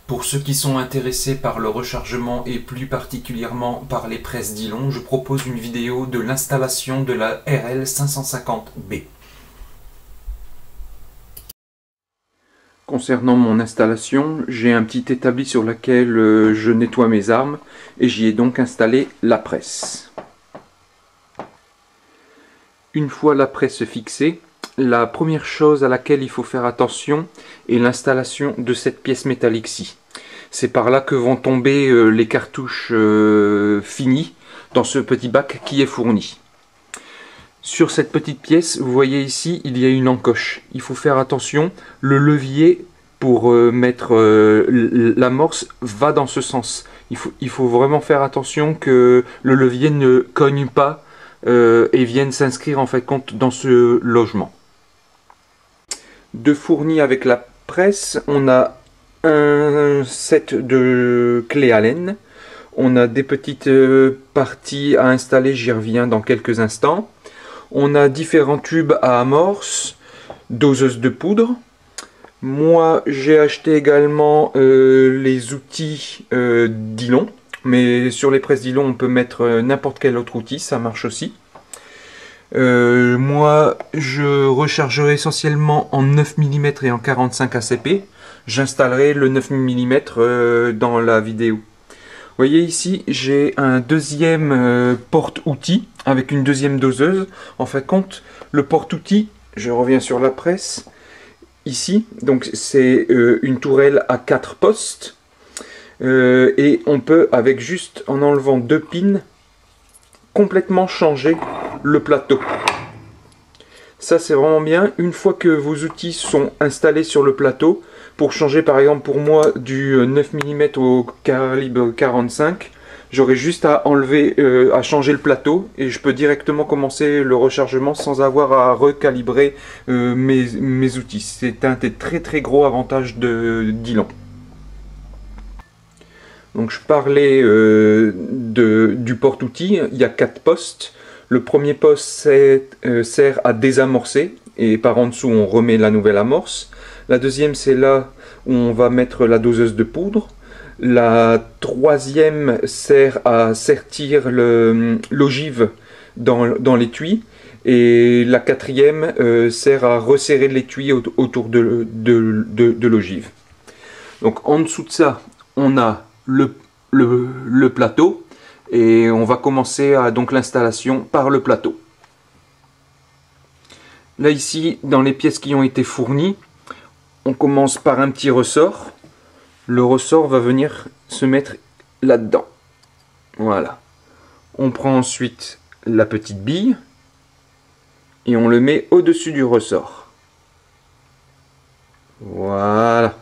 Pour ceux qui sont intéressés par le rechargement et plus particulièrement par les presses Dillon, je propose une vidéo de l'installation de la RL550B. Concernant mon installation, j'ai un petit établi sur lequel je nettoie mes armes et j'y ai donc installé la presse. Une fois la presse fixée, la première chose à laquelle il faut faire attention est l'installation de cette pièce métallique-ci. C'est par là que vont tomber les cartouches finies dans ce petit bac qui est fourni. Sur cette petite pièce, vous voyez ici, il y a une encoche. Il faut faire attention, le levier pour mettre l'amorce va dans ce sens. Il faut vraiment faire attention que le levier ne cogne pas et vienne s'inscrire en fait compte dans ce logement. De fourni avec la presse, on a un set de clés Allen. On a des petites parties à installer, j'y reviens dans quelques instants. On a différents tubes à amorce, doseuse de poudre. Moi, j'ai acheté également les outils Dillon. Mais sur les presses Dillon, on peut mettre n'importe quel autre outil, ça marche aussi. Moi, je rechargerai essentiellement en 9 mm et en 45 ACP. J'installerai le 9 mm dans la vidéo. Vous voyez ici, j'ai un deuxième porte-outil avec une deuxième doseuse. En fin de compte, le porte-outil, je reviens sur la presse, ici, donc c'est une tourelle à 4 postes. Et on peut, avec juste en enlevant 2 pins, complètement changer le plateau. Ça c'est vraiment bien. Une fois que vos outils sont installés sur le plateau, pour changer par exemple pour moi du 9 mm au calibre 45, j'aurai juste à enlever, à changer le plateau et je peux directement commencer le rechargement sans avoir à recalibrer mes outils. C'est un des très gros avantages de Dillon. Donc je parlais du porte-outil, il y a 4 postes. Le premier poste sert à désamorcer et par en dessous on remet la nouvelle amorce. La deuxième c'est là où on va mettre la doseuse de poudre. La troisième sert à sertir l'ogive dans l'étui. Et la quatrième sert à resserrer l'étui autour de l'ogive. Donc en dessous de ça on a le plateau et on va commencer donc l'installation par le plateau. Là ici, dans les pièces qui ont été fournies, on commence par un petit ressort. Le ressort va venir se mettre là-dedans. Voilà. On prend ensuite la petite bille et on le met au-dessus du ressort. Voilà.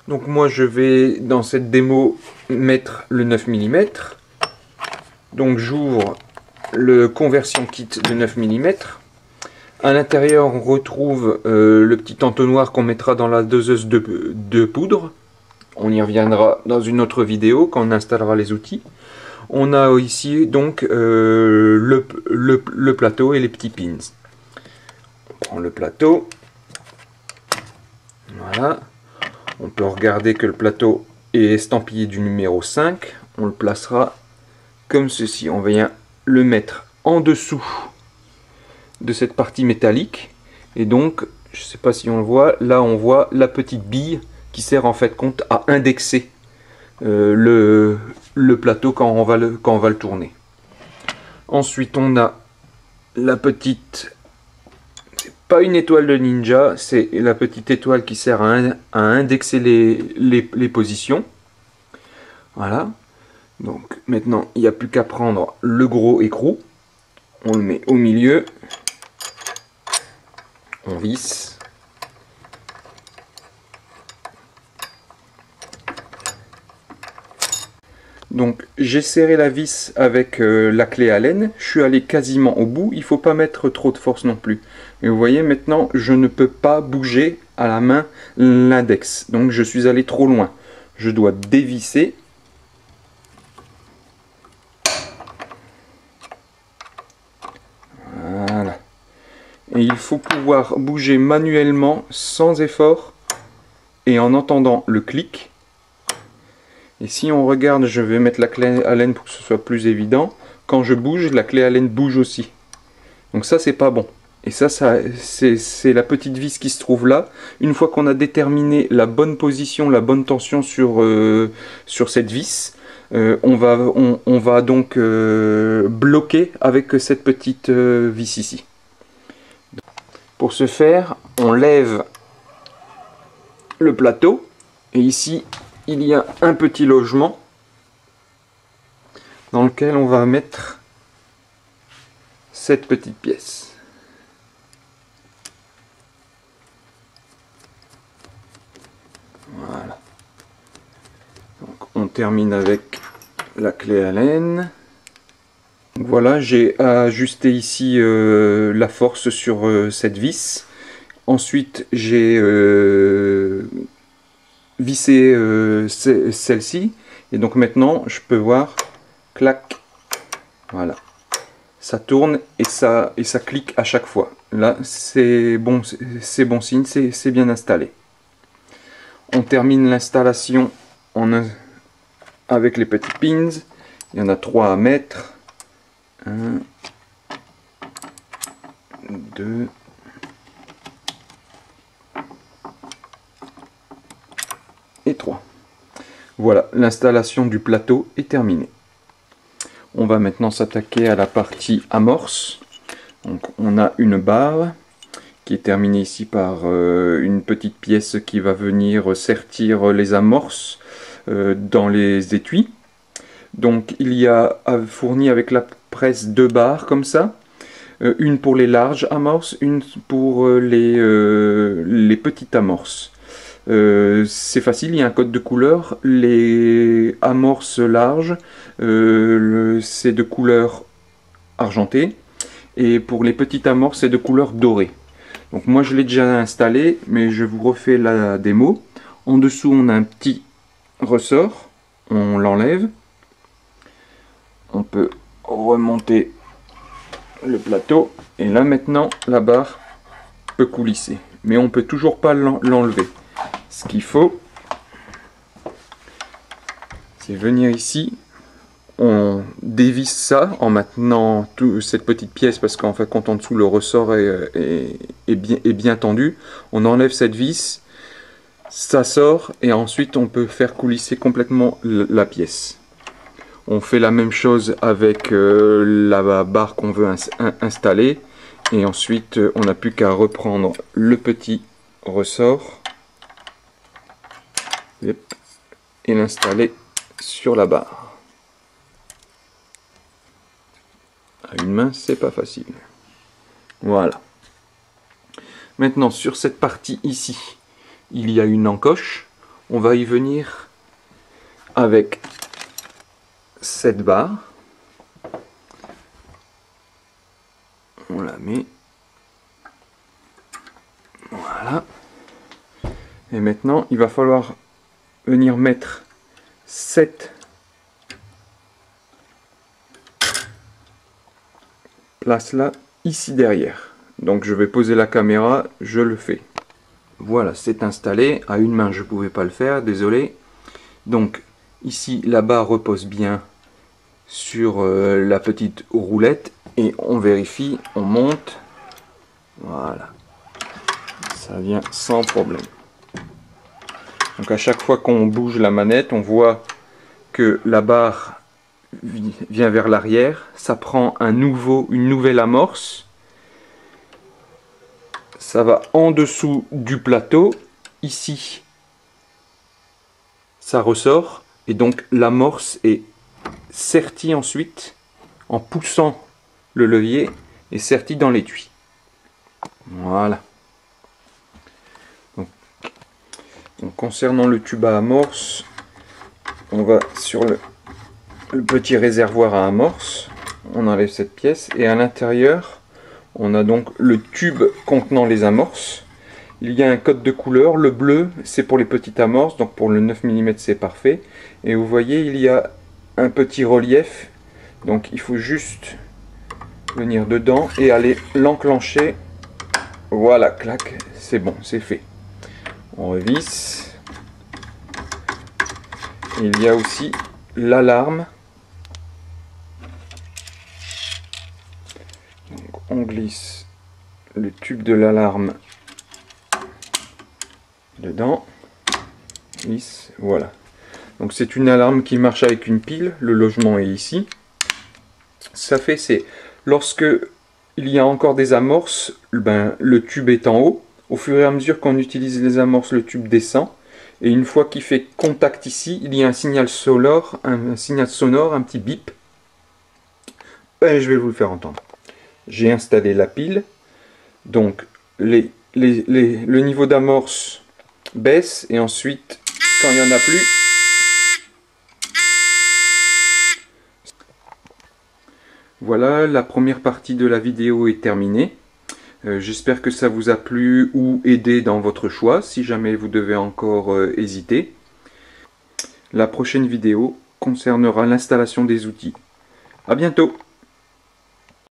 Donc moi je vais dans cette démo mettre le 9 mm. Donc j'ouvre le conversion kit de 9 mm. À l'intérieur on retrouve le petit entonnoir qu'on mettra dans la doseuse de poudre. On y reviendra dans une autre vidéo quand on installera les outils. On a ici donc le plateau et les petits pins. On prend le plateau. Voilà. On peut regarder que le plateau est estampillé du numéro 5. On le placera comme ceci. On vient le mettre en dessous de cette partie métallique. Et donc, je ne sais pas si on le voit, là on voit la petite bille qui sert en fait compte à indexer le plateau quand on va le tourner. Ensuite, on a la petite... Pas une étoile de ninja, c'est la petite étoile qui sert à indexer les positions. Voilà. Donc maintenant, il n'y a plus qu'à prendre le gros écrou. On le met au milieu. On visse. Donc j'ai serré la vis avec la clé Allen, je suis allé quasiment au bout, il ne faut pas mettre trop de force non plus. Et vous voyez maintenant je ne peux pas bouger à la main l'index, donc je suis allé trop loin. Je dois dévisser. Voilà. Et il faut pouvoir bouger manuellement sans effort et en entendant le clic, et si on regarde, je vais mettre la clé Allen pour que ce soit plus évident, quand je bouge, la clé Allen bouge aussi. Donc ça, c'est pas bon. Et ça c'est la petite vis qui se trouve là. Une fois qu'on a déterminé la bonne position, la bonne tension sur cette vis, on va donc bloquer avec cette petite vis ici. Pour ce faire, on lève le plateau. Et ici, il y a un petit logement dans lequel on va mettre cette petite pièce. Voilà. Donc on termine avec la clé Allen. Donc voilà, j'ai ajusté ici la force sur cette vis. Ensuite, j'ai vissé celle-ci. Et donc maintenant, je peux voir, clac, voilà. Ça tourne et ça clique à chaque fois. Là, c'est bon signe, c'est bien installé. On termine l'installation avec les petits pins. Il y en a 3 à mettre. 1, 2, et 3. Voilà, l'installation du plateau est terminée. On va maintenant s'attaquer à la partie amorce. Donc, on a une barre qui est terminée ici par une petite pièce qui va venir sertir les amorces dans les étuis. Donc il y a fourni avec la presse 2 barres comme ça. Une pour les larges amorces, une pour les petites amorces. C'est facile, il y a un code de couleur. Les amorces larges, c'est de couleur argentée, et pour les petites amorces, c'est de couleur dorée. Donc moi je l'ai déjà installé, mais je vous refais la démo. En dessous, on a un petit ressort, on l'enlève. On peut remonter le plateau, et là maintenant la barre peut coulisser, mais on peut toujours pas l'enlever. Ce qu'il faut, c'est venir ici, on dévisse ça en maintenant cette petite pièce, parce qu'en fait quand en dessous le ressort est bien tendu, on enlève cette vis, ça sort, et ensuite on peut faire coulisser complètement la pièce. On fait la même chose avec la barre qu'on veut installer, et ensuite on n'a plus qu'à reprendre le petit ressort et l'installer sur la barre. À une main, c'est pas facile. Voilà. Maintenant, sur cette partie ici, il y a une encoche. On va y venir avec cette barre. On la met. Voilà. Et maintenant, il va falloir venir mettre cette place là, ici derrière. Donc je vais poser la caméra, je le fais. Voilà, c'est installé. À une main, je ne pouvais pas le faire, désolé. Donc ici, la barre repose bien sur la petite roulette, et on vérifie, on monte. Voilà. Ça vient sans problème. Donc à chaque fois qu'on bouge la manette, on voit que la barre vient vers l'arrière, ça prend une nouvelle amorce, ça va en dessous du plateau, ici ça ressort, et donc l'amorce est sertie ensuite en poussant le levier, et sertie dans l'étui. Voilà. Donc, concernant le tube à amorce, on va sur le petit réservoir à amorce, on enlève cette pièce, et à l'intérieur on a donc le tube contenant les amorces. Il y a un code de couleur, le bleu c'est pour les petites amorces, donc pour le 9 mm c'est parfait, et vous voyez il y a un petit relief, donc il faut juste venir dedans et aller l'enclencher. Voilà, clac, c'est bon, c'est fait. On revisse. Il y a aussi l'alarme. On glisse le tube de l'alarme dedans. Glisse, voilà. Donc c'est une alarme qui marche avec une pile. Le logement est ici. Ça fait, c'est lorsque il y a encore des amorces, le tube est en haut. Au fur et à mesure qu'on utilise les amorces, le tube descend. Et une fois qu'il fait contact ici, il y a un signal sonore, un petit bip. Et je vais vous le faire entendre. J'ai installé la pile. Donc le niveau d'amorce baisse et ensuite, quand il n'y en a plus, voilà, la première partie de la vidéo est terminée. J'espère que ça vous a plu ou aidé dans votre choix, si jamais vous devez encore hésiter. La prochaine vidéo concernera l'installation des outils. À bientôt!